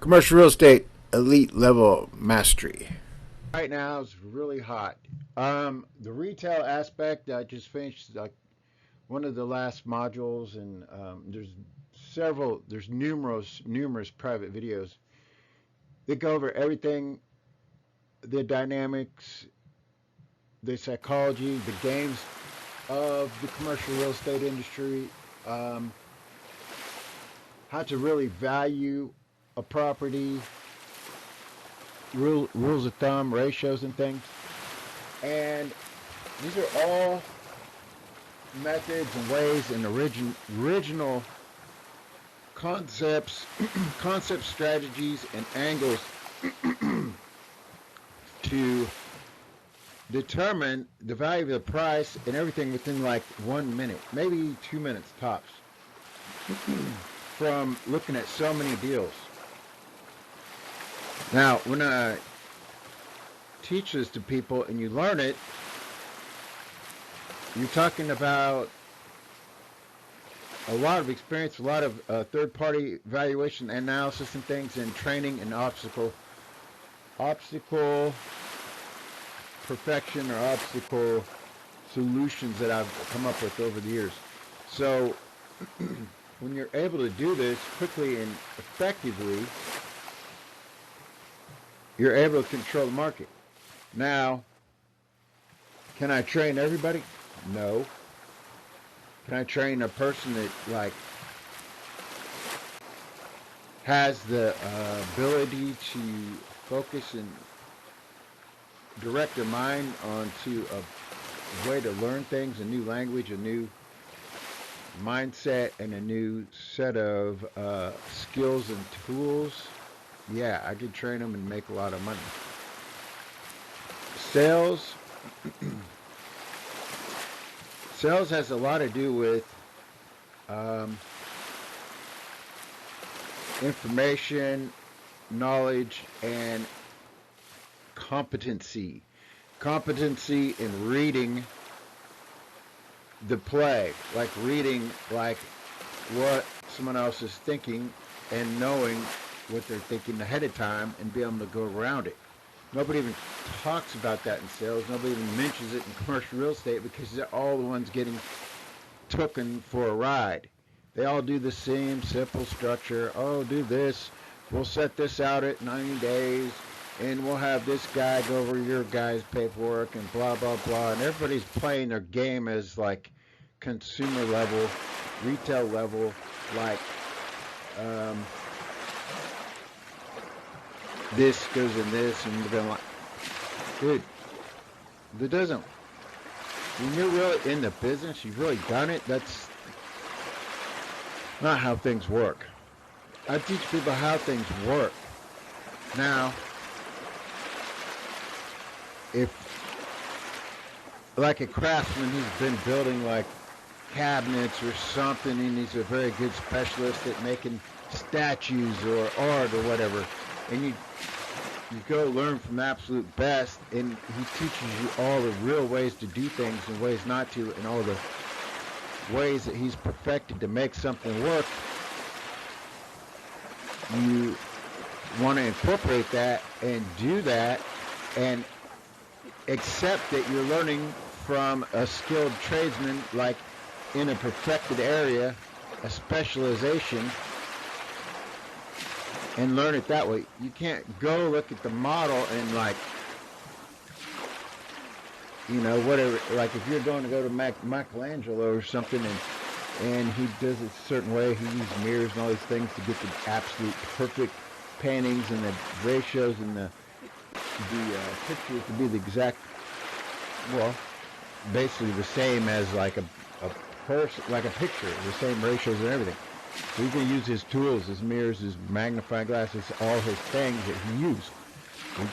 Commercial real estate elite level mastery. Right now it's really hot. The retail aspect, I just finished like one of the last modules, and there's numerous private videos that go over everything, the dynamics, the psychology, the games of the commercial real estate industry, how to really value a property, rules of thumb, ratios, and things. And these are all methods and ways and original concepts, strategies, and angles to determine the value of the price and everything within like 1 minute, maybe 2 minutes tops, from looking at so many deals. Now, when I teach this to people and you learn it, you're talking about a lot of experience, a lot of third-party valuation analysis and things, and training and obstacle perfection or obstacle solutions that I've come up with over the years. So when you're able to do this quickly and effectively, you're able to control the market. Now, can I train everybody? No. Can I train a person that like has the ability to focus and direct their mind onto a way to learn things, a new language, a new mindset, and a new set of skills and tools? Yeah, I could train them and make a lot of money. Sales has a lot to do with information, knowledge, and competency. Competency in reading the play, like reading like what someone else is thinking and knowing what they're thinking ahead of time and be able to go around it. Nobody even talks about that in sales. Nobody even mentions it in commercial real estate because they're all the ones getting taken for a ride. They all do the same simple structure. Oh, do this. We'll set this out at 90 days, and we'll have this guy go over your guy's paperwork and blah, blah, blah. And everybody's playing their game as like consumer level, retail level, like this goes in this, and we're going like, dude, that doesn't, when you're really in the business, you've really done it, that's not how things work. I teach people how things work. Now, if, like a craftsman who's been building like cabinets or something, and he's a very good specialist at making statues or art or whatever, and you go learn from the absolute best, and he teaches you all the real ways to do things and ways not to, and all the ways that he's perfected to make something work. You want to incorporate that and do that and accept that you're learning from a skilled tradesman, like in a perfected area, a specialization, and learn it that way. You can't go look at the model and like, you know, whatever, like if you're going to go to Michelangelo or something, and he does it a certain way, he uses mirrors and all these things to get the absolute perfect paintings and the ratios and the pictures to be the exact, well, basically the same as like a person, like a picture, the same ratios and everything. So you can use his tools, his mirrors, his magnifying glasses, all his things that he used.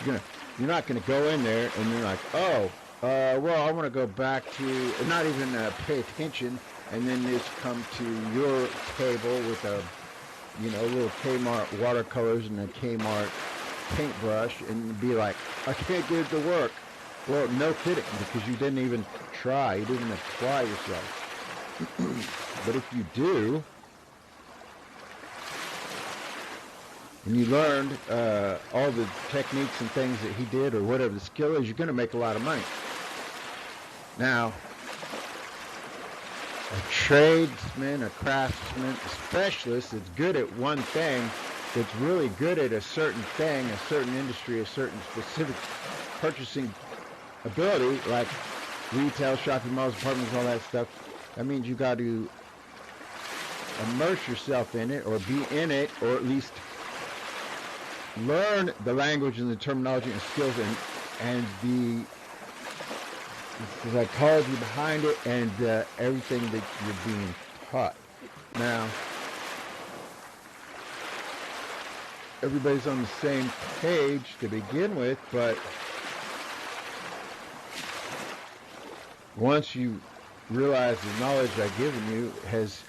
You're not gonna go in there and you're like, oh, well, I want to go back to, not even pay attention, and then just come to your table with a, you know, little Kmart watercolors and a Kmart paintbrush, and be like, I can't get it to work. Well, no kidding, because you didn't even try, you didn't apply yourself. But if you do, and you learned all the techniques and things that he did, or whatever the skill is, you're going to make a lot of money. Now, a tradesman, a craftsman, a specialist that's good at one thing, that's really good at a certain thing, a certain industry, a certain specific purchasing ability, like retail, shopping malls, apartments, all that stuff, that means you got to immerse yourself in it, or be in it, or at least learn the language and the terminology and skills and the psychology behind it, and everything that you're being taught. Now, everybody's on the same page to begin with, but once you realize the knowledge I've given you is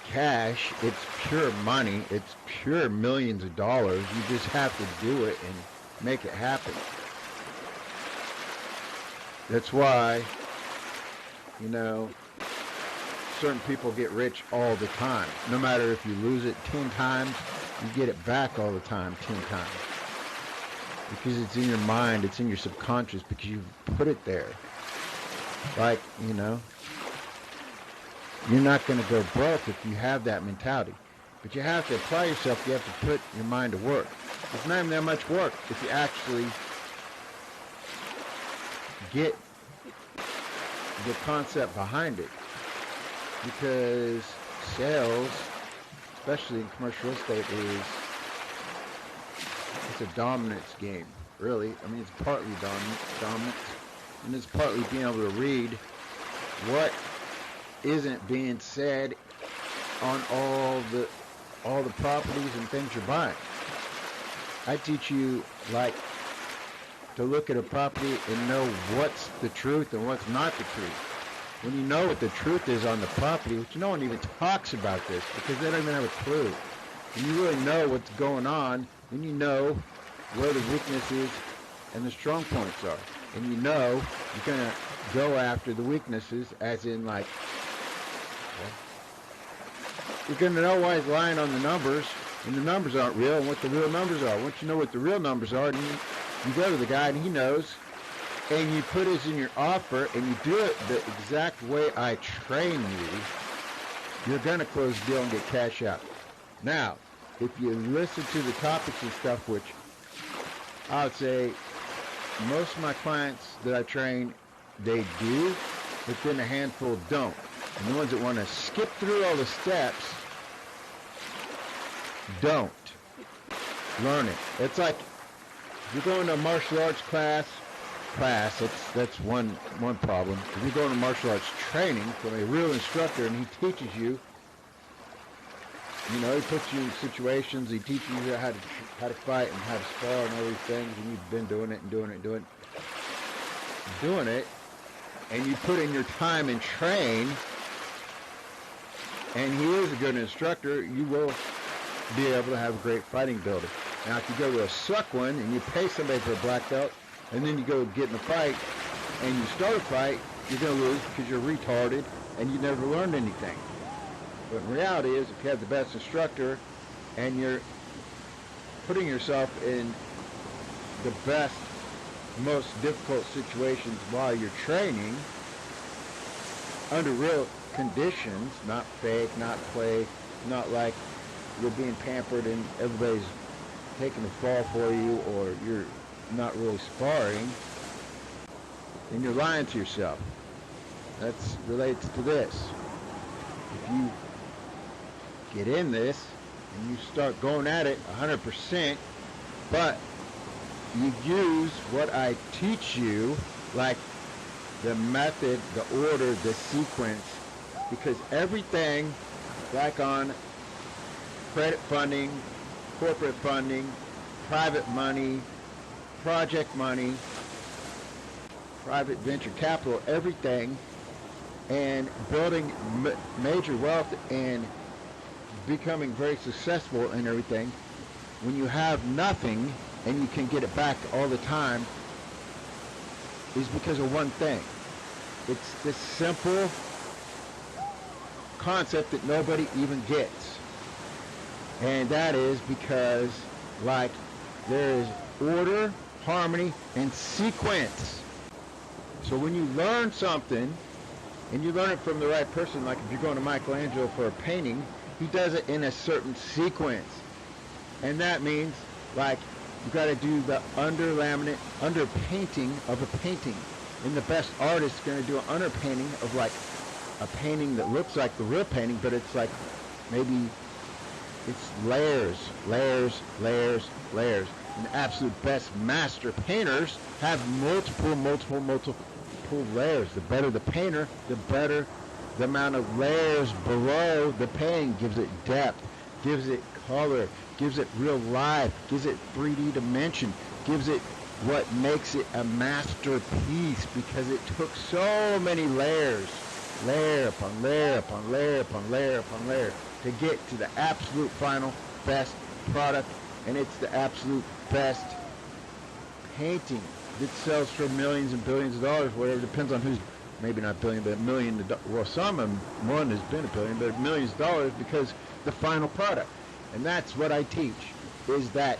cash, it's pure money, it's pure millions of dollars, you just have to do it and make it happen. That's why, certain people get rich all the time. No matter if you lose it 10 times, you get it back all the time 10 times. Because it's in your mind, it's in your subconscious, because you put it there. Like, you're not going to go broke if you have that mentality. But you have to apply yourself, you have to put your mind to work. It's not even that much work if you actually get the concept behind it, because sales, especially in commercial real estate, it's a dominance game, really. I mean, it's partly dominance, and it's partly being able to read what isn't being said on all the properties and things you're buying. I teach you, like, to look at a property and know what's the truth and what's not the truth. When you know what the truth is on the property, which no one even talks about this because they don't even have a clue. When you really know what's going on, then you know where the weaknesses and the strong points are. And you know you're going to go after the weaknesses, as in, like, you're going to know why he's lying on the numbers, and the numbers aren't real, and what the real numbers are. Once you know what the real numbers are, then you go to the guy and he knows, and you put it in your offer, and you do it the exact way I train you, you're going to close the deal and get cash out. Now, if you listen to the topics and stuff, which I would say most of my clients that I train, they do, but then a handful don't. And the ones that want to skip through all the steps don't learn it. It's like you're going to a martial arts class, that's one problem. If you're going to martial arts training from a real instructor and he teaches you, he puts you in situations, he teaches you how to fight and how to spar and all these things, and you've been doing it, and you put in your time and train, and he is a good instructor, you will be able to have a great fighting ability. Now, if you go to a suck one and you pay somebody for a black belt, and then you go get in a fight, and you start a fight, you're going to lose because you're retarded and you never learned anything. But in reality is, if you have the best instructor and you're putting yourself in the best, most difficult situations while you're training, under real conditions, not fake, not play, not like you're being pampered and everybody's taking the fall for you, or you're not really sparring, then you're lying to yourself. That relates to this. If you get in this and you start going at it 100%, but you use what I teach you, like the method, the order, the sequence, because everything, like on credit funding, corporate funding, private money, project money, private venture capital, everything, and building major wealth and becoming very successful in everything, when you have nothing and you can get it back all the time, is because of one thing. It's this simple concept that nobody even gets. And that is because, like, there is order, harmony, and sequence. So when you learn something, and you learn it from the right person, like if you're going to Michelangelo for a painting, he does it in a certain sequence. And that means, like, you got to do the underlaminate, underpainting of a painting. And the best artist is going to do an underpainting of, like, a painting that looks like the real painting, but it's like maybe it's layers, layers, layers, layers. And the absolute best master painters have multiple layers. The better the painter, the better the amount of layers below the painting. Gives it depth, gives it color, gives it real life, gives it 3D dimension, gives it what makes it a masterpiece, because it took so many layers, layer upon layer upon layer upon layer upon layer, to get to the absolute final best product. And it's the absolute best painting that sells for millions and billions of dollars, whatever, depends on who's, maybe not billion, but $1 million, well, one has been $1 billion, but millions of dollars, because the final product. And that's what I teach, is that,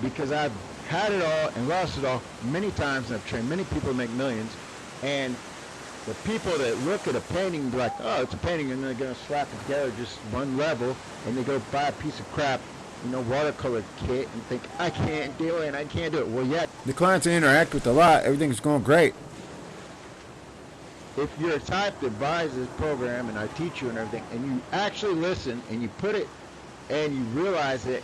because I've had it all and lost it all many times, and I've trained many people to make millions, and the people that look at a painting and be like, oh, it's a painting, and they're going to slap it together just one level, and they go buy a piece of crap, watercolor kit, and think, I can't do it, I can't do it. Well, yeah. The clients I interact with a lot, everything's going great. If you're a type that buys this program, and I teach you and everything, and you actually listen, and you put it, and you realize that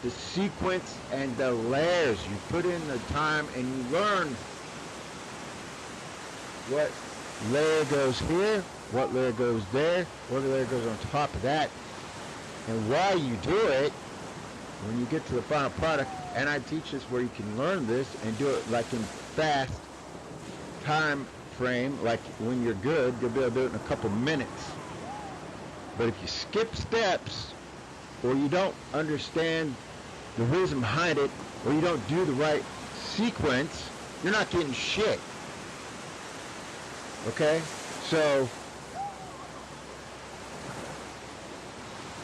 the sequence and the layers, you put in the time, and you learn what layer goes here, what layer goes there, what layer goes on top of that, and why you do it, when you get to the final product. And I teach this where you can learn this and do it like in fast time frame. Like when you're good, you'll be able to do it in a couple minutes. But if you skip steps, or you don't understand the reason behind it, or you don't do the right sequence, you're not getting shit. Okay? So,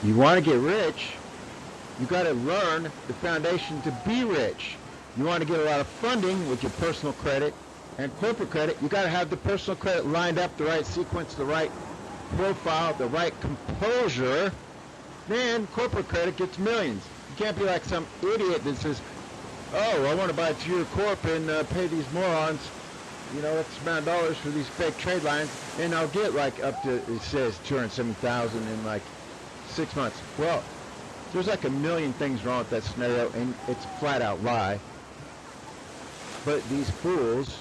you want to get rich, you got to learn the foundation to be rich. You want to get a lot of funding with your personal credit and corporate credit, you got to have the personal credit lined up, the right sequence, the right profile, the right composure. Then corporate credit gets millions. You can't be like some idiot that says, oh, I want to buy agedcorp and pay these morons, X amount of dollars for these fake trade lines, and I'll get like up to, it says 270,000 in like 6 months. Well, there's like a million things wrong with that scenario, and it's a flat out lie. But these fools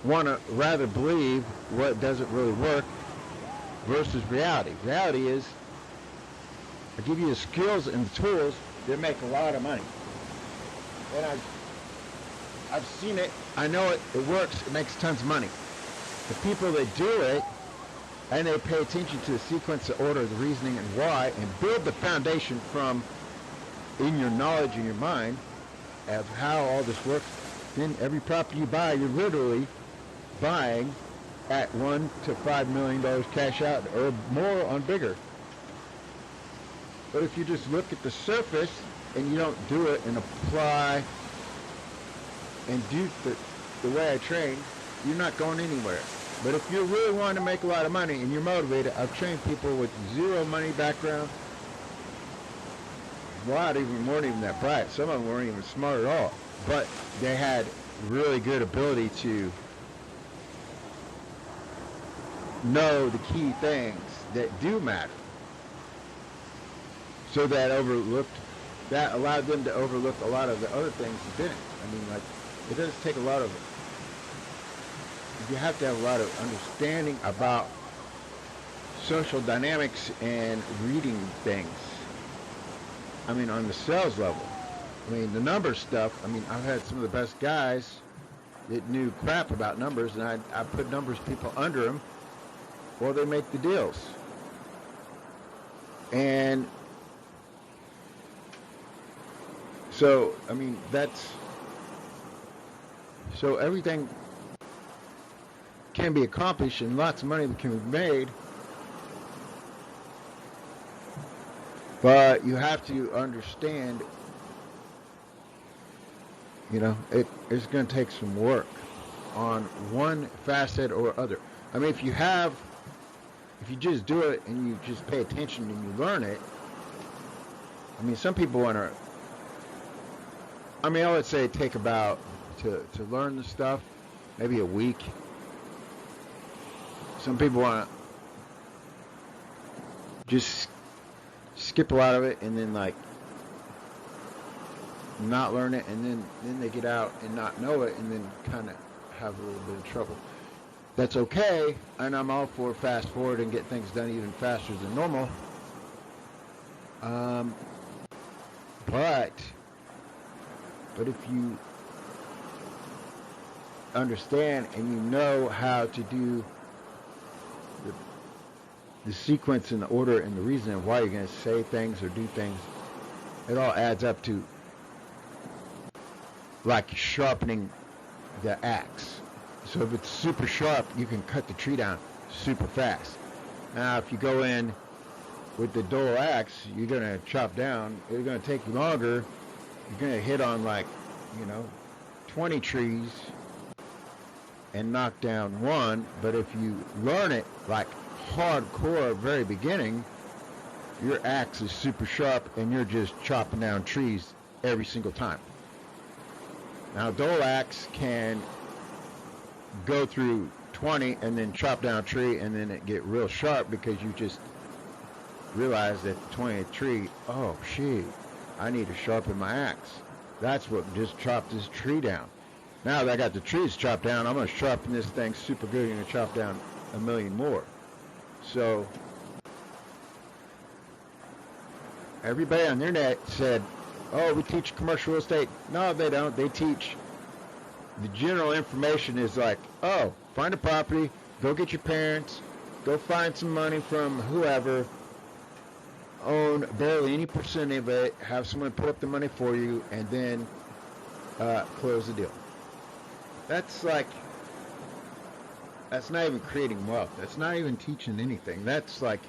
want to rather believe what doesn't really work versus reality. Reality is, I give you the skills and the tools that make a lot of money. And I've seen it, I know it, it works, it makes tons of money. The people that do it, and they pay attention to the sequence, the order, the reasoning, and why, and build the foundation from, in your knowledge, in your mind, of how all this works, then every property you buy, you're literally buying at $1 to $5 million cash out, or more on bigger. But if you just look at the surface, and you don't do it and apply and do the way I train, you're not going anywhere. But if you're really wanting to make a lot of money and you're motivated, I've trained people with zero money background. Weren't even that bright. Some of them weren't even smart at all. But they had really good ability to know the key things that do matter. So that allowed them to overlook a lot of the other things that didn't. I mean, like, it does take a lot of, you have to have a lot of understanding about social dynamics and reading things. I mean, on the sales level. I mean, the numbers stuff, I mean, I've had some of the best guys that knew crap about numbers, and I put numbers people under them while they make the deals. And so, I mean, so everything can be accomplished and lots of money can be made But you have to understand, it's going to take some work on one facet or other. I mean, if you just do it and you just pay attention and you learn it, I mean, some people want to, I would say take about, to learn the stuff, maybe a week. Some people want to just skip a lot of it and then not learn it, and then they get out and not know it and then kind of have a little bit of trouble. That's okay, and I'm all for fast forward and get things done even faster than normal. But if you understand and you know how to do the sequence and the order and the reason of why you're going to say things or do things, it all adds up to like sharpening the axe. So if it's super sharp, you can cut the tree down super fast. Now, if you go in with the dull axe, you're going to chop down. It's going to take you longer. You're going to hit on 20 trees and knock down one. But if you learn it like hardcore very beginning, your axe is super sharp and you're just chopping down trees every single time. Now, dull axe can go through 20 and then chop down a tree and then it get real sharp because you just realize that the 20th tree, oh shit, I need to sharpen my axe. That's what just chopped this tree down. Now that I got the trees chopped down, I'm going to sharpen this thing super good and chop down a million more. So everybody on the internet said, oh, we teach commercial real estate. No, they don't. They teach the general information is like, oh, find a property, go get your parents, go find some money from whoever, own barely any percent of it, have someone put up the money for you, and then close the deal. That's not even creating wealth. That's not even teaching anything. That's like,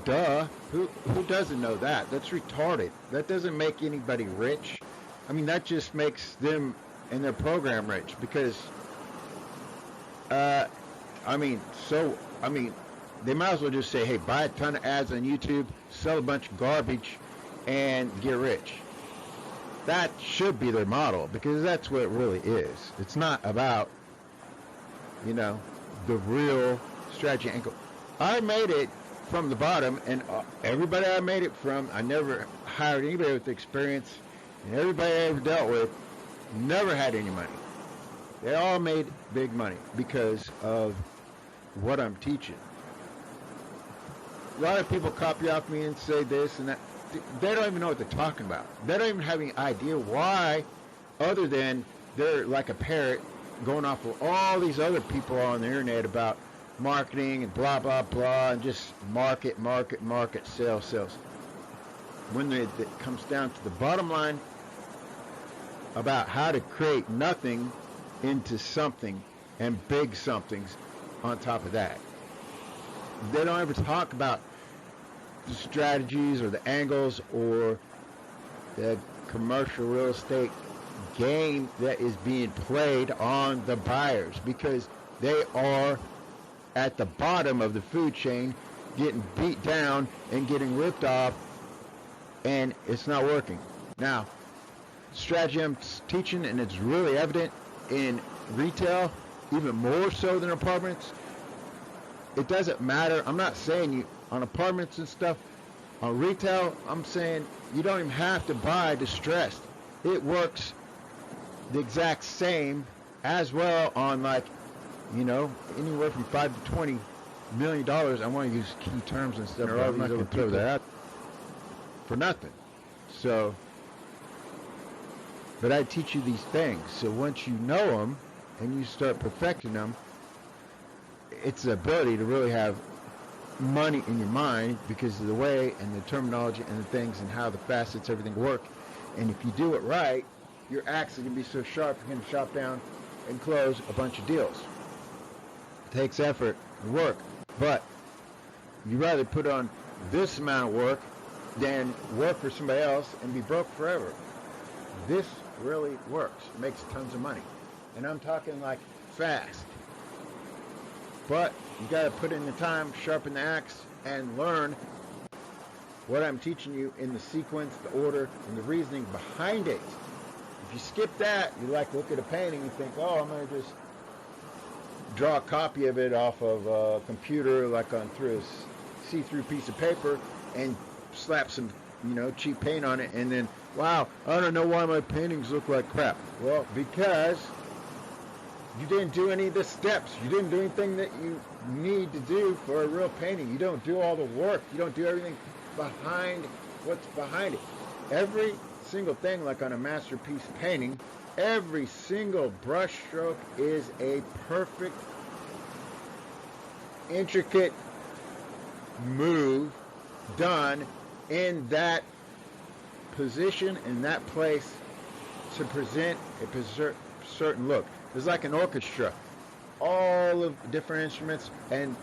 duh. Who doesn't know that? That's retarded. That doesn't make anybody rich. I mean, that just makes them and their program rich because, they might as well just say, hey, buy a ton of ads on YouTube, sell a bunch of garbage, and get rich. That should be their model because that's what it really is. It's not about, the real strategy angle. I made it from the bottom, and everybody I made it from, I never hired anybody with experience, and everybody I ever dealt with never had any money. They all made big money because of what I'm teaching. A lot of people copy off me and say this and that. They don't even know what they're talking about. They don't even have any idea why, other than they're like a parrot going off of all these other people on the internet about marketing and blah, blah, blah, and just market, sales. When it comes down to the bottom line about how to create nothing into something and big somethings on top of that. They don't ever talk about the strategies or the angles or the commercial real estate game that is being played on the buyers because they are at the bottom of the food chain getting beat down and getting ripped off, and it's not working. Now, strategy I'm teaching, and it's really evident in retail, even more so than apartments. It doesn't matter. I'm not saying you on apartments and stuff. On retail, I'm saying you don't even have to buy distressed. It works the exact same as well on anywhere from $5 to $20 million. I want to use key terms and stuff. I'm not going to throw that out for nothing. So, but I teach you these things. So once you know them and you start perfecting them, it's the ability to really have money in your mind because of the way and the terminology and the things and how the facets, everything work. And if you do it right, your axe is going to be so sharp you can chop down and close a bunch of deals. It takes effort and work, but you rather put on this amount of work than work for somebody else and be broke forever. This really works. It makes tons of money. And I'm talking like fast. But you got to put in the time, sharpen the axe, and learn what I'm teaching you in the sequence, the order, and the reasoning behind it. If you skip that, you like look at a painting and think, oh, I'm going to just draw a copy of it off of a computer, like on through a see-through piece of paper, and slap some, cheap paint on it, and then, wow, I don't know why my paintings look like crap. Well, because you didn't do any of the steps. You didn't do anything that you need to do for a real painting. You don't do all the work. You don't do everything behind what's behind it. Every single thing, like on a masterpiece painting, every single brush stroke is a perfect, intricate move done in that position, in that place, to present a certain look. It's like an orchestra. All of the different instruments, and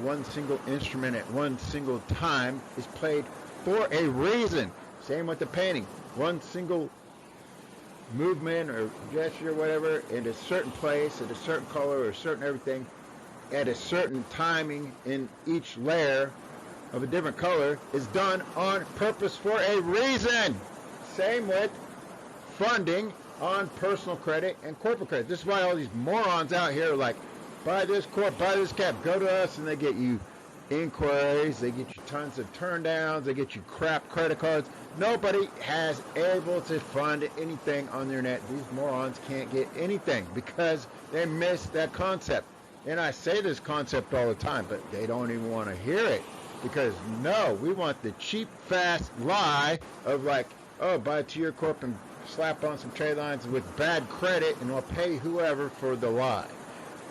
one single instrument at one single time is played for a reason. Same with the painting. One single movement or gesture or whatever in a certain place, at a certain color or a certain everything, at a certain timing in each layer of a different color is done on purpose for a reason. Same with funding on personal credit and corporate credit. This is why all these morons out here are like, buy this corp, buy this cap, go to us, and they get you inquiries, they get you tons of turn downs, they get you crap credit cards. Nobody has able to fund anything on their net. These morons can't get anything because they miss that concept. And I say this concept all the time, but they don't even want to hear it, because no, we want the cheap, fast lie of like, oh, buy to your corp and slap on some trade lines with bad credit, and I'll pay whoever for the lie.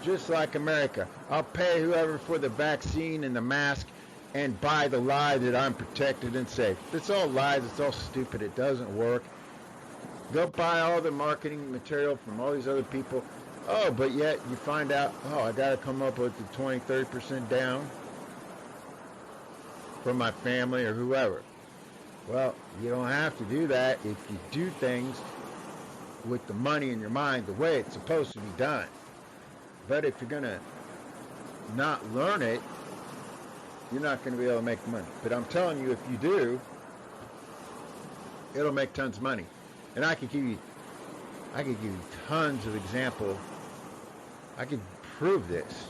Just like America, I'll pay whoever for the vaccine and the mask and buy the lie that I'm protected and safe. It's all lies. It's all stupid. It doesn't work. Go buy all the marketing material from all these other people. Oh, but yet you find out, oh, I got to come up with the 20, 30% down from my family or whoever. Well, you don't have to do that if you do things with the money in your mind the way it's supposed to be done. But if you're going to not learn it, you're not going to be able to make money. But I'm telling you, if you do, it'll make tons of money. And I could give you tons of examples. I could prove this.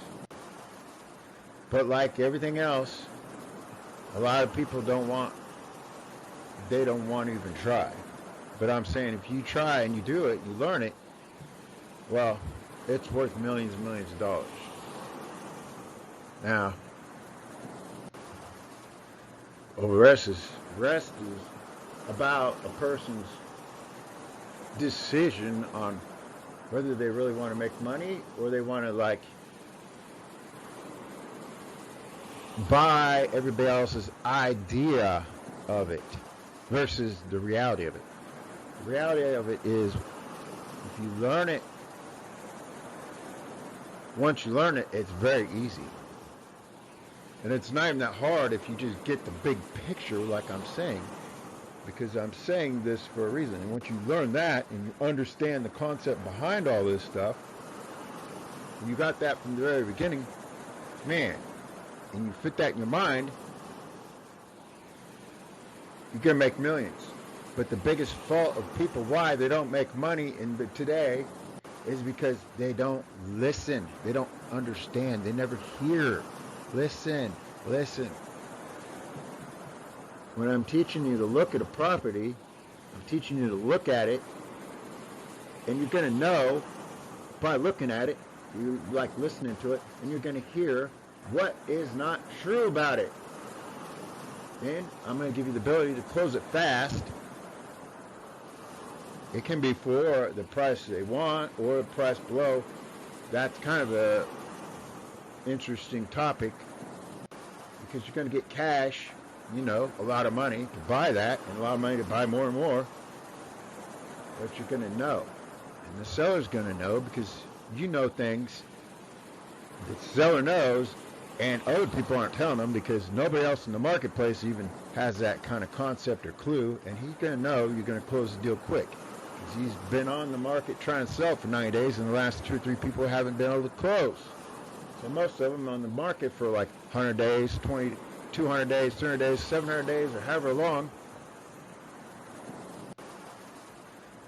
But like everything else, a lot of people don't want to even try. But I'm saying if you try and you do it, you learn it, well, it's worth millions and millions of dollars. Now, well, the rest is about a person's decision on whether they really want to make money or they want to like buy everybody else's idea of it versus the reality of it. The reality of it is, if you learn it, once you learn it, it's very easy. And it's not even that hard if you just get the big picture, like I'm saying, because I'm saying this for a reason. And once you learn that and you understand the concept behind all this stuff, and you got that from the very beginning, man, and you fit that in your mind, you're going to make millions. But the biggest fault of people, why they don't make money today, is because they don't listen. They don't understand. They never hear. Listen. When I'm teaching you to look at a property, I'm teaching you to look at it, and you're going to know by looking at it, you like listening to it, and you're going to hear what is not true about it. And I'm going to give you the ability to close it fast. It can be for the price they want or the price below. That's kind of a interesting topic, because you're going to get cash, a lot of money to buy that, and a lot of money to buy more and more. But you're going to know. And the seller's going to know, because you know things the seller knows, and other people aren't telling them because nobody else in the marketplace even has that kind of concept or clue, and he's going to know you're going to close the deal quick. Because he's been on the market trying to sell for 90 days, and the last 2 or 3 people haven't been able to close. So most of them on the market for like 100 days, 200 days, 300 days, 700 days, or however long,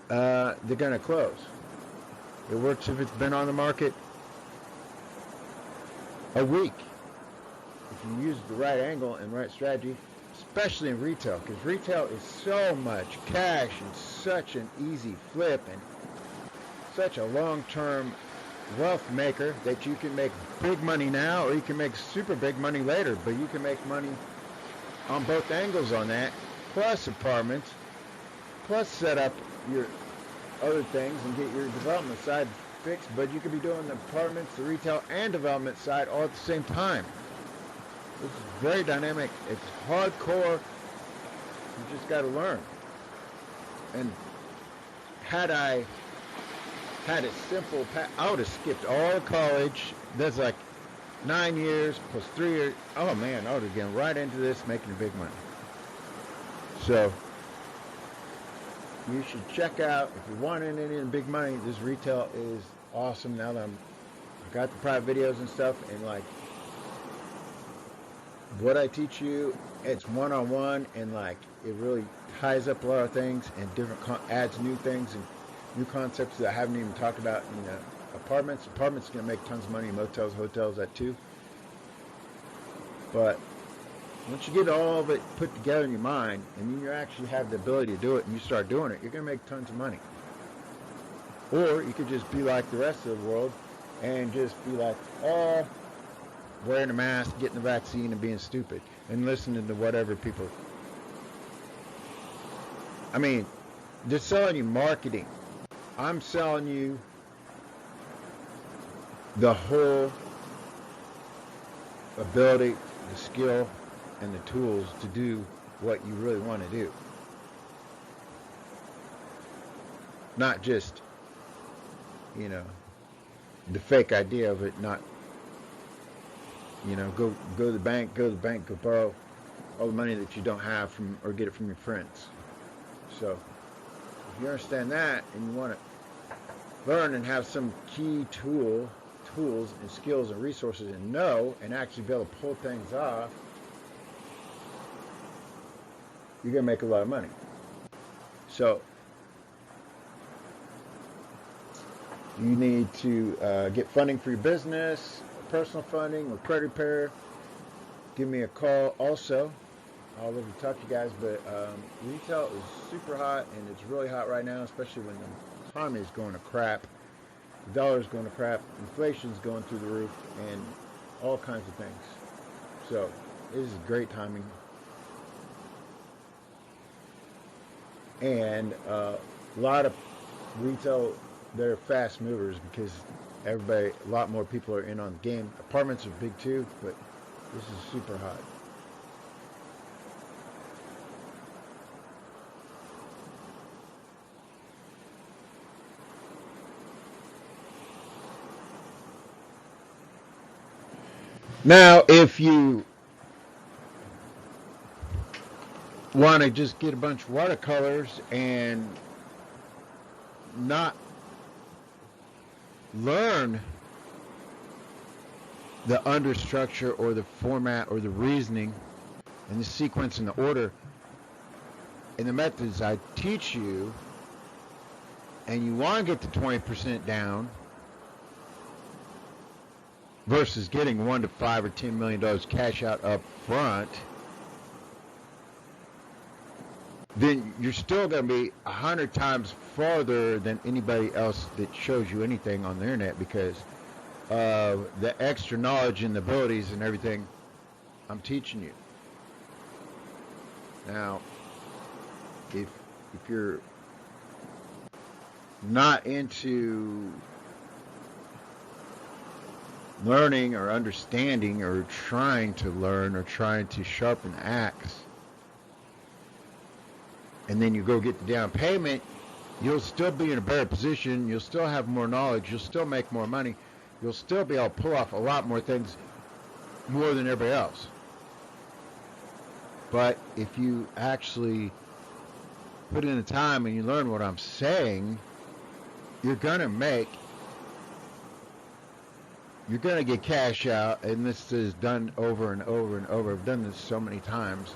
they're going to close. It works if it's been on the market a week. If you use the right angle and right strategy, especially in retail, because retail is so much cash and such an easy flip and such a long-term wealth maker that you can make big money now or you can make super big money later, but you can make money on both angles on that, plus apartments, plus set up your other things and get your development side fixed, but you could be doing the apartments, the retail, and development side all at the same time. It's very dynamic. It's hardcore. You just got to learn. And had I had a simple path, I would have skipped all college. That's like 9 years plus 3 years. Oh man, I would have gone right into this, making big money. So you should check out, if you want any big money, this retail is awesome. Now that I've got the private videos and stuff, and like what I teach you, it's one-on-one, and like it really ties up a lot of things and adds new things and new concepts that I haven't even talked about in the apartments. Apartments going to make tons of money, motels, hotels, that too. But once you get all of it put together in your mind, and then you actually have the ability to do it, and you start doing it, you're going to make tons of money. Or you could just be like the rest of the world and just be like, oh, wearing a mask, getting the vaccine, and being stupid, and listening to whatever people. I mean, they're selling you marketing. I'm selling you the whole ability, the skill, and the tools to do what you really want to do. Not just, the fake idea of it, not, go to the bank, go borrow all the money that you don't have from, or get it from your friends. So if you understand that and you want to learn and have some key tools and skills and resources and know and actually be able to pull things off, you're going to make a lot of money. So you need to get funding for your business, personal funding, or credit repair. Give me a call. Also, I'll love to talk to you guys, but retail is super hot, and it's really hot right now, especially when the economy is going to crap, the dollar is going to crap, inflation's going through the roof, and all kinds of things. So this is great timing. And a lot of retail, they're fast movers because a lot more people are in on the game. Apartments are big too, but this is super hot. Now, if you want to just get a bunch of watercolors and not learn the understructure or the format or the reasoning and the sequence and the order and the methods I teach you, and you want to get to 20% down versus getting $1 to $5 or $10 million cash out up front, then you're still going to be 100 times farther than anybody else that shows you anything on the internet, because of the extra knowledge and the abilities and everything I'm teaching you. Now, if you're not into learning or understanding or trying to learn or trying to sharpen the axe, and then you go get the down payment, you'll still be in a better position, you'll still have more knowledge, you'll still make more money, you'll still be able to pull off a lot more things more than everybody else. But if you actually put in the time and you learn what I'm saying, you're going to get cash out, and this is done over and over and over. I've done this so many times.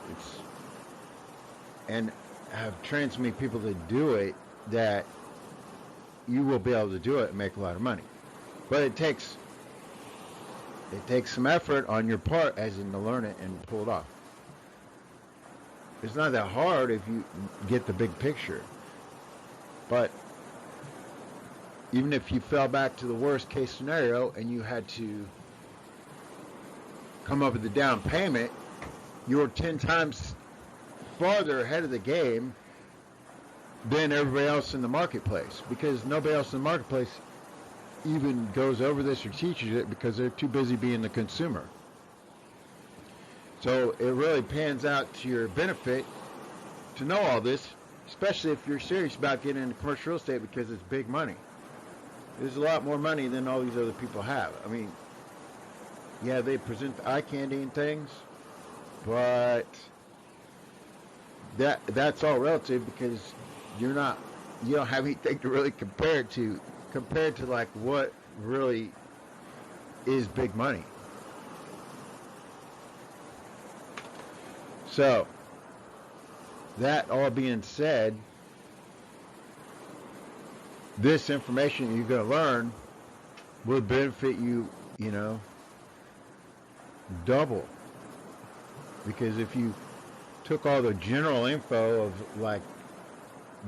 And have trained so many people to do it that you will be able to do it and make a lot of money. But it takes some effort on your part, as in to learn it and pull it off. It's not that hard if you get the big picture. But even if you fell back to the worst case scenario and you had to come up with the down payment, you're 10 times farther ahead of the game than everybody else in the marketplace, because nobody else in the marketplace even goes over this or teaches it because they're too busy being the consumer. So it really pans out to your benefit to know all this, especially if you're serious about getting into commercial real estate, because it's big money. There's a lot more money than all these other people have. I mean, yeah, they present the eye candy and things, but that's all relative, because you don't have anything to really compare it to, compared to like what really is big money. So, that all being said, this information you're going to learn will benefit you, double. Because if you took all the general info of, like,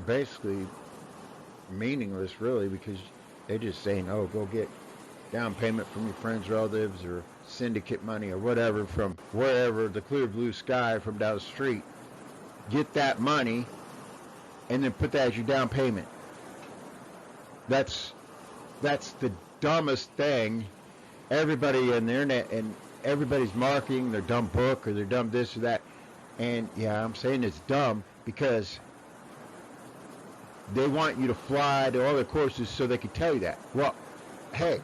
basically meaningless, really, because they're just saying, oh, go get down payment from your friends, relatives, or syndicate money, or whatever, from wherever, the clear blue sky from down the street. Get that money, and then put that as your down payment. That's the dumbest thing. Everybody on the internet and everybody's marketing their dumb book or their dumb this or that. And yeah, I'm saying it's dumb because they want you to fly to all their courses so they can tell you that. Well, hey,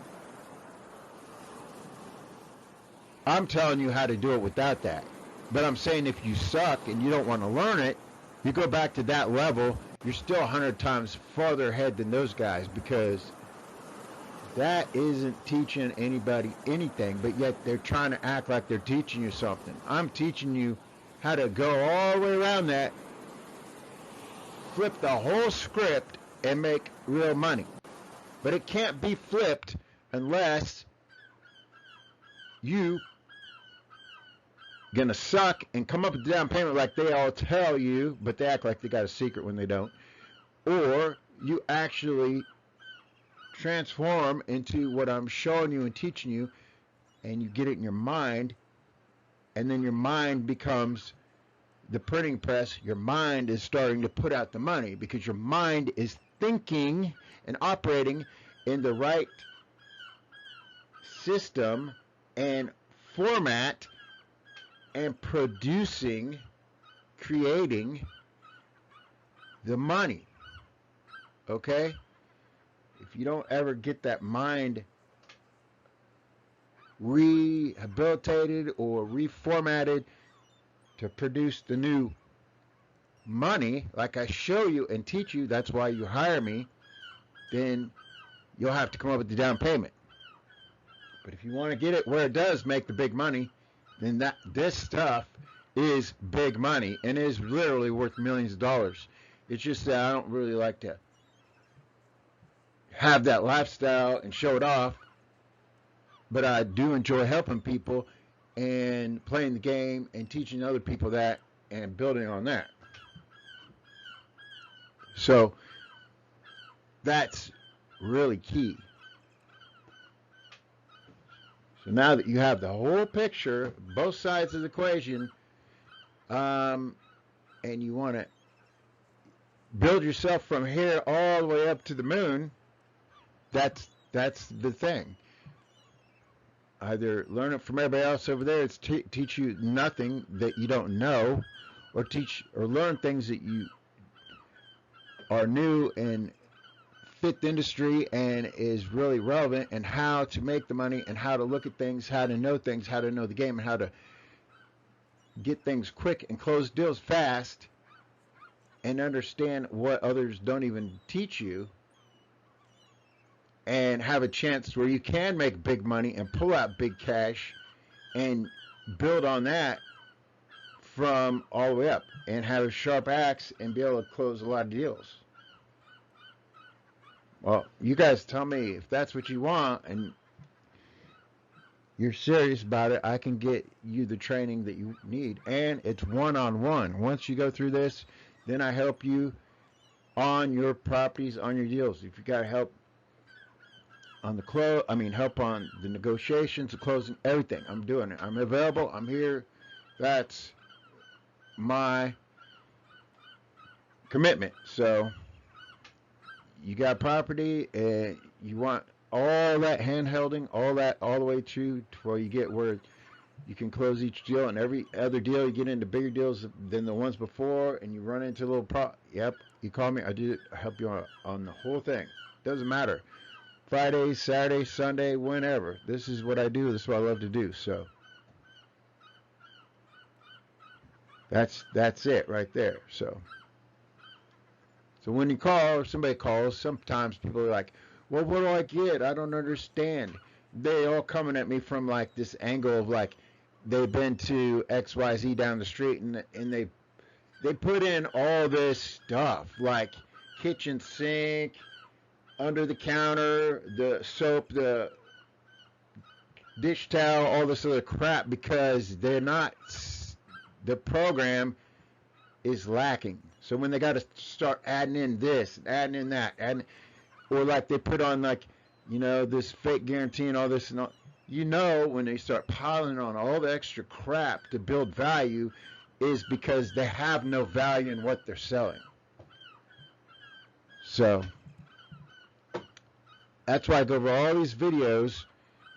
I'm telling you how to do it without that. But I'm saying if you suck and you don't want to learn it, you go back to that level, you're still 100 times farther ahead than those guys, because that isn't teaching anybody anything, but yet they're trying to act like they're teaching you something. I'm teaching you how to go all the way around that, flip the whole script, and make real money. But it can't be flipped unless you gonna suck and come up with a down payment like they all tell you, but they act like they got a secret when they don't. Or you actually transform into what I'm showing you and teaching you, and you get it in your mind, and then your mind becomes the printing press. Your mind is starting to put out the money because your mind is thinking and operating in the right system and format and producing, creating the money. Okay? If you don't ever get that mind rehabilitated or reformatted to produce the new money, like I show you and teach you, that's why you hire me, then you'll have to come up with the down payment. But if you want to get it where it does make the big money, then this stuff is big money and is literally worth millions of dollars. It's just that I don't really like to have that lifestyle and show it off, but I do enjoy helping people and playing the game and teaching other people that and building on that. So that's really key. So now that you have the whole picture, both sides of the equation, and you want to build yourself from here all the way up to the moon, that's the thing. Either learn it from everybody else over there, it's teach you nothing that you don't know, or learn things that you are new and fit the industry and is really relevant, and how to make the money and how to look at things, how to know things, how to know the game, and how to get things quick and close deals fast and understand what others don't even teach you, and have a chance where you can make big money and pull out big cash and build on that from all the way up, and have a sharp axe and be able to close a lot of deals. Well, you guys tell me if that's what you want and you're serious about it. I can get you the training that you need, and it's one-on-one. Once you go through this, then I help you on your properties, on your deals. If you got help on the help on the negotiations, the closing, everything, I'm doing it. I'm available. I'm here. That's my commitment. So you got property and you want all that hand-holding, all the way through to where you get where you can close each deal, and every other deal you get into bigger deals than the ones before, and you run into a little yep, you call me, I help you on the whole thing. Doesn't matter. Friday, Saturday, Sunday, whenever. This is what I do. This is what I love to do. So that's it right there. So when you call or somebody calls, sometimes people are like, well, what do I get? I don't understand. They all coming at me from like this angle of like they've been to XYZ down the street and they put in all this stuff like kitchen sink, under the counter, the soap, the dish towel, all this other crap, because the program is lacking. So when they got to start adding in this, adding in that, or like they put on like, this fake guarantee and all this and all, when they start piling on all the extra crap to build value is because they have no value in what they're selling. So that's why I go over all these videos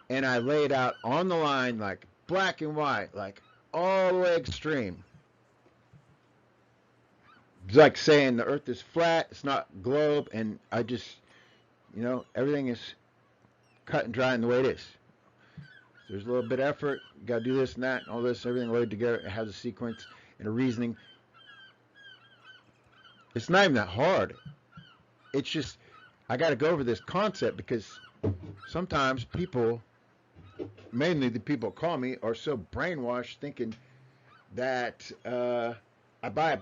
and I lay it out on the line like black and white, like all the way extreme. It's like saying the earth is flat, it's not globe, and I just, everything is cut and dry in the way it is. There's a little bit of effort, you got to do this and that, and all this, everything laid together. It has a sequence and a reasoning. It's not even that hard. It's just, I got to go over this concept because sometimes people, mainly the people who call me, are so brainwashed thinking that I buy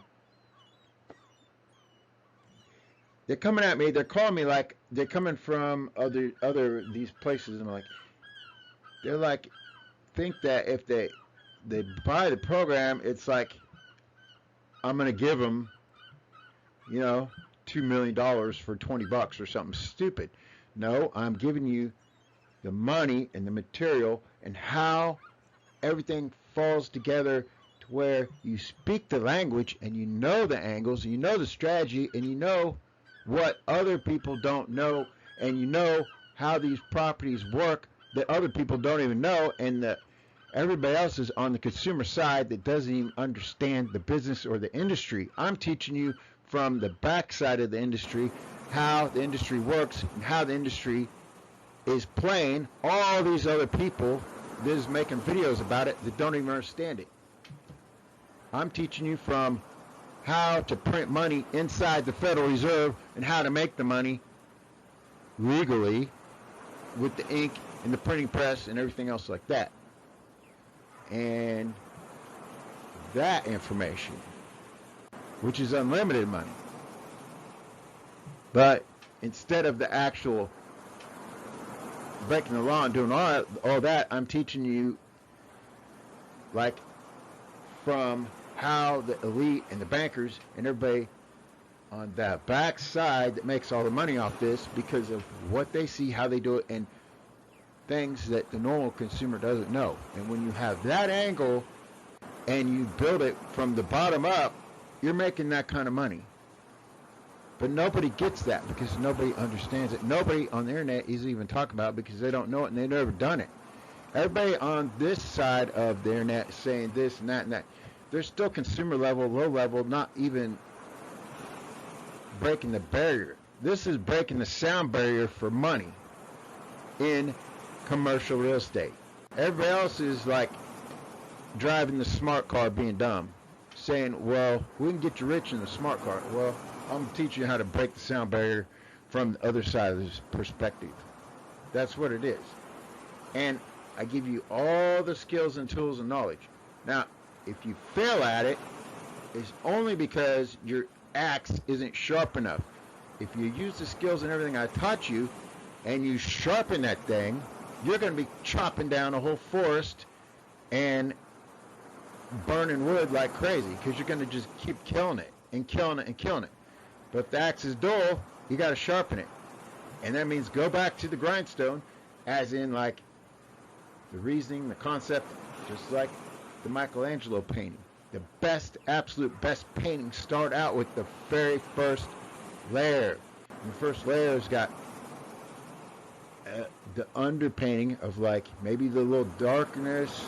they're coming at me, they're calling me like they're coming from other these places, and they're like think that if they buy the program, it's like I'm gonna give them $2 million for $20 or something stupid. No, I'm giving you the money and the material and how everything falls together to where you speak the language and you know the angles, and you know the strategy, and you know what other people don't know, and you know how these properties work that other people don't even know, and that everybody else is on the consumer side that doesn't even understand the business or the industry. I'm teaching you from the backside of the industry how the industry works and how the industry is playing all these other people that is making videos about it that don't even understand it. I'm teaching you from how to print money inside the Federal Reserve and how to make the money legally with the ink and the printing press and everything else like that. And that information, which is unlimited money. But instead of the actual breaking the law and doing all that, I'm teaching you like from how the elite and the bankers and everybody on that back side that makes all the money off this, because of what they see, how they do it, and things that the normal consumer doesn't know. And when you have that angle and you build it from the bottom up, you're making that kind of money. But nobody gets that because nobody understands it. Nobody on the internet is even talking about it because they don't know it and they've never done it. Everybody on this side of the internet is saying this and that and that. They're still consumer level, low level, not even breaking the barrier. This is breaking the sound barrier for money in commercial real estate. Everybody else is like driving the smart car being dumb, saying, well, we can get you rich in the smart car. Well, I'm going to teach you how to break the sound barrier from the other side of this perspective. That's what it is. And I give you all the skills and tools and knowledge. Now, if you fail at it, it's only because your axe isn't sharp enough. If you use the skills and everything I taught you, and you sharpen that thing, you're going to be chopping down a whole forest and burning wood like crazy, because you're going to just keep killing it and killing it and killing it. But if the axe is dull, you got to sharpen it. And that means go back to the grindstone, as in like the reasoning, the concept, just like the Michelangelo painting. The best, absolute best paintings start out with the very first layer. And the first layer has got the underpainting of like maybe the little darkness,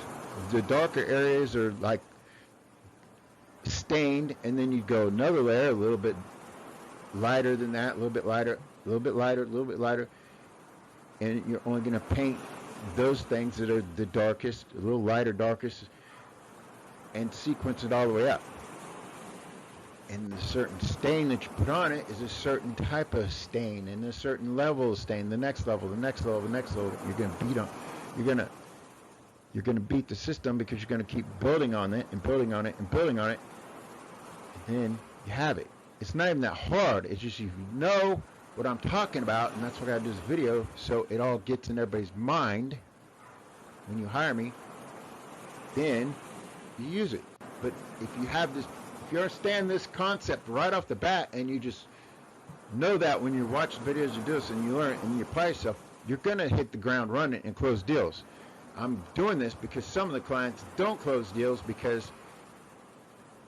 the darker areas are like stained, and then you go another layer, a little bit lighter than that, a little bit lighter, a little bit lighter, a little bit lighter, and you're only going to paint those things that are the darkest, a little lighter, darkest, and sequence it all the way up. And the certain stain that you put on it is a certain type of stain, and a certain level of stain. The next level, the next level, the next level. You're going to beat on. You're going to beat the system, because you're going to keep building on it and building on it and building on it, and then you have it. It's not even that hard. It's just, if you know what I'm talking about, and that's what I do this video, so it all gets in everybody's mind when you hire me, then you use it. But if you have this, if you understand this concept right off the bat, and you just know that when you watch the videos you do this and you learn and you apply yourself, you're going to hit the ground running and close deals. I'm doing this because some of the clients don't close deals because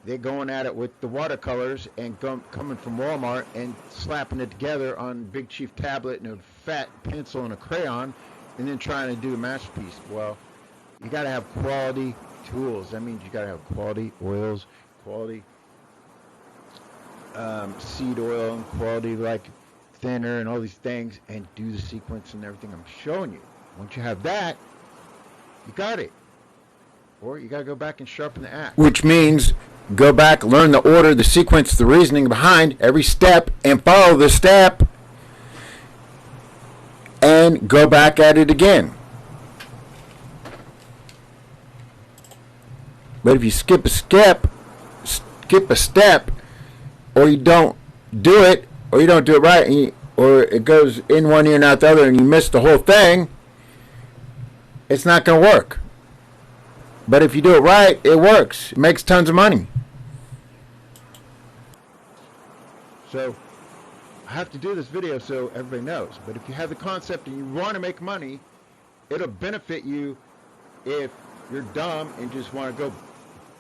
they're going at it with the watercolors and coming from Walmart and slapping it together on Big Chief tablet and a fat pencil and a crayon, and then trying to do a masterpiece. Well, you got to have quality tools. That means you got to have quality oils, quality seed oil, and quality like thinner and all these things, and do the sequence and everything I'm showing you. Once you have that, you got it. Or you got to go back and sharpen the axe. Which means go back, learn the order, the sequence, the reasoning behind every step, and follow the step, and go back at it again. But if you skip a step, or you don't do it, or you don't do it right, or it goes in one ear and out the other, and you miss the whole thing, it's not going to work. But if you do it right, it works. It makes tons of money. So I have to do this video so everybody knows. But if you have the concept and you want to make money, it'll benefit you if you're dumb and just want to go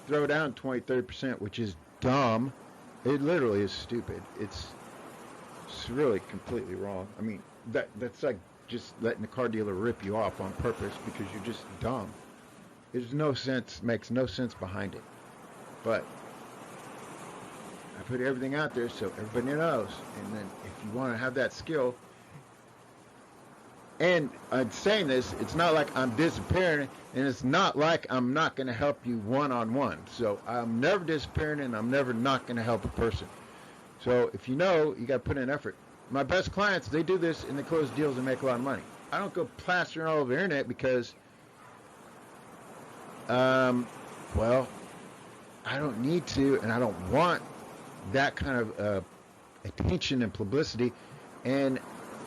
throw down 20-30%, which is dumb. It literally is stupid. It's really completely wrong. I mean, that's like just letting the car dealer rip you off on purpose because you're just dumb. There's no sense, makes no sense behind it. But I put everything out there so everybody knows. And then if you want to have that skill, and I'm saying this, it's not like I'm disappearing, and it's not like I'm not going to help you one-on-one. So I'm never disappearing, and I'm never not going to help a person. So if you know, you got to put in effort. My best clients, they do this, and they close deals and make a lot of money. I don't go plastering all over the internet because well, I don't need to, and I don't want that kind of attention and publicity, and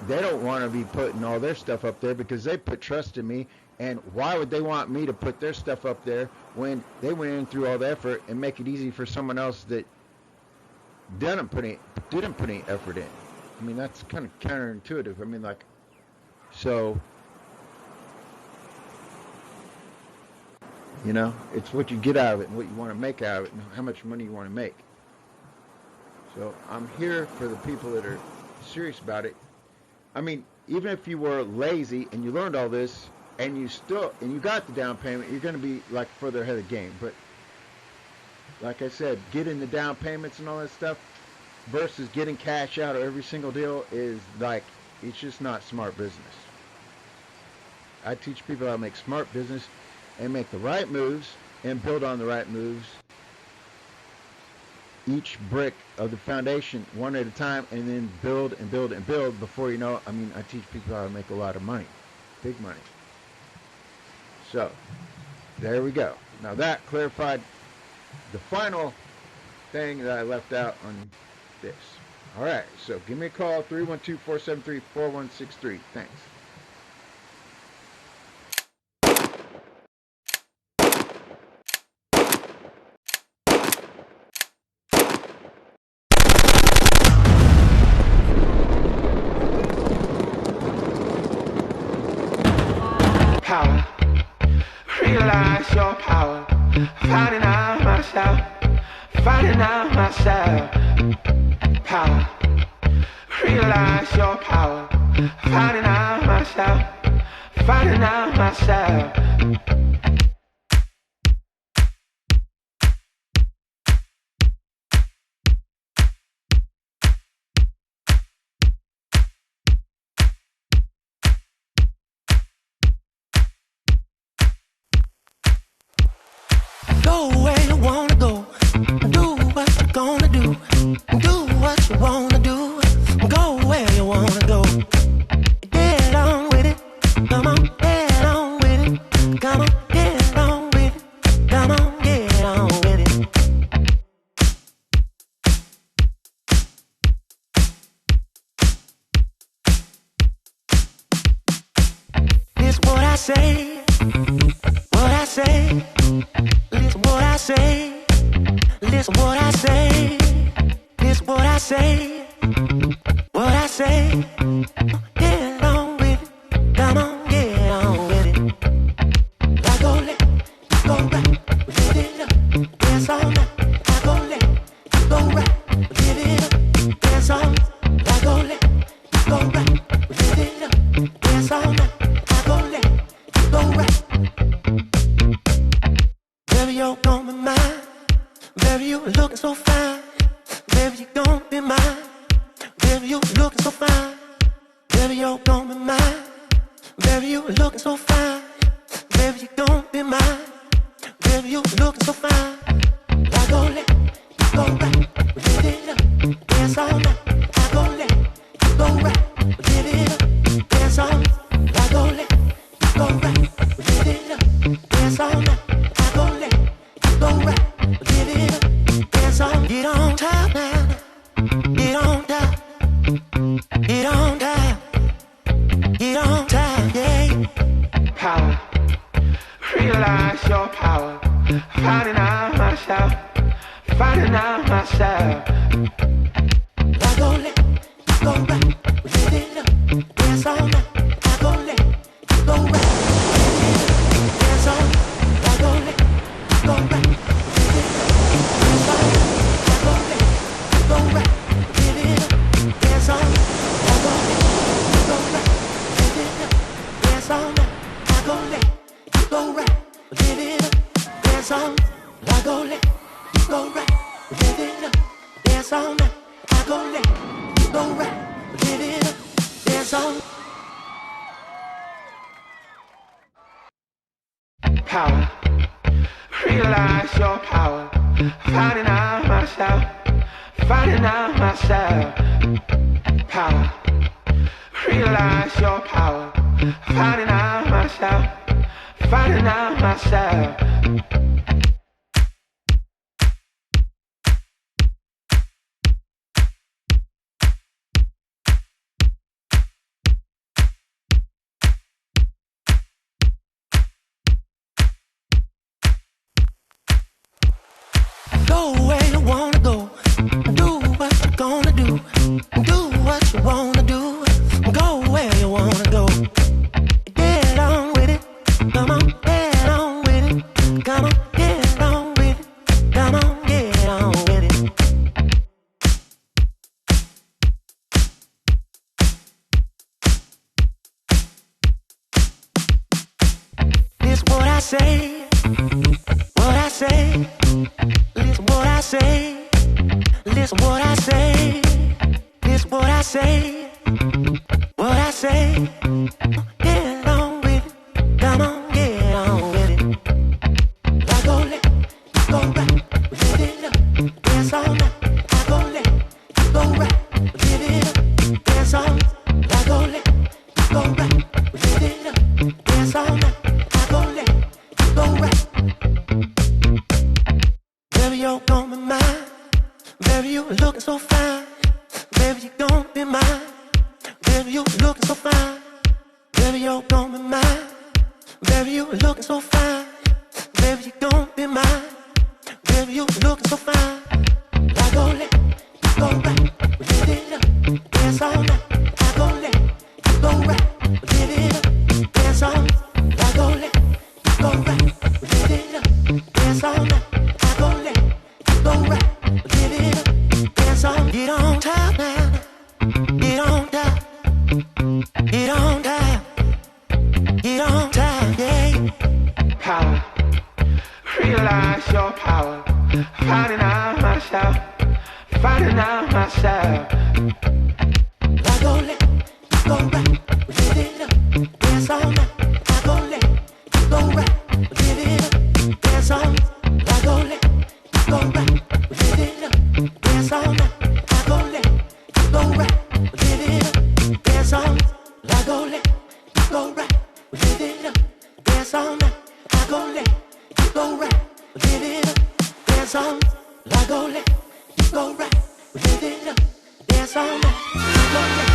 they don't want to be putting all their stuff up there because they put trust in me, and why would they want me to put their stuff up there when they went in through all the effort and make it easy for someone else that didn't put any effort in? I mean, that's kind of counterintuitive. I mean, like, so, you know, it's what you get out of it and what you want to make out of it and how much money you want to make. So I'm here for the people that are serious about it. I mean, even if you were lazy and you learned all this and you got the down payment, you're going to be like further ahead of the game. But like I said, getting the down payments and all that stuff versus getting cash out of every single deal is like, it's just not smart business. I teach people how to make smart business and make the right moves and build on the right moves. Each brick of the foundation one at a time, and then build and build and build. Before you know it, I mean, I teach people how to make a lot of money, big money. So there we go. Now that clarified the final thing that I left out on this. All right, so give me a call, 312-473-4163. Thanks. Power, realize your power, finding out myself, finding out myself. Power, realize your power, finding out myself, finding out myself. Go where you wanna go, do what you're gonna do what you wanna do, go where you wanna go. Get on with it, come on, get on with it, come on, get on with it, come on, get on with it. It's what I say, what I say. Listen what I say, listen what I say, listen what I say, what I say. Get on with it, come on, get on with it. I go left, you go right, live it up, dance all night. I go left, you go right, live it up, dance all night. I go left, you go right, live it up, dance all night. I go left, you go right. Baby, you're gonna be mine. Baby, you looking so fine. Baby, you gonna be mine. Baby, you looking so fine. Baby, you're gonna be mine. Baby, you looking so fine. Baby, you gonna be mine. Baby, you looking so fine. I go left, you go right, live it up, dance all night. I go left, you go right, live it up, dance all night. I go left, you go right, live it up, dance all night. Go right, live it up, dance on. Get on top now, get on top, get on top, get on top, yeah. Power, realize your power, finding out myself, finding out myself. I go left, you go right, live it up, dance all night. I go left, you go right, live it up, dance all night. I go left, you go right. Power, realize your power, finding out myself, finding out myself. Power, realize your power, finding out myself, finding out myself. Go where you wanna go, do what you're gonna do what you wanna do, go where you wanna go. Get on with it, come on, get on with it, come on, get on with it, come on, get on with it. It's what I say, what I say. Listen what I say, listen what I say, listen what I say, what I say. Get on with it, come on, get on with it. I go Get on down. Get on down, yeah. Power. Realize your power. Finding out myself. Finding out myself. I go left, you go right. Live it up. Dance all night. I go left, you go right. Live it up. Dance all night. I go left, you go right. Live it up. Dance all night. I go left, you go right. Live it up. Dance all night. I go left, you go right. Live it up. Dance all night. I go left, you go right. Live it up. Dance all night. I go left, you go right. Live it up. Dance all night. I go left.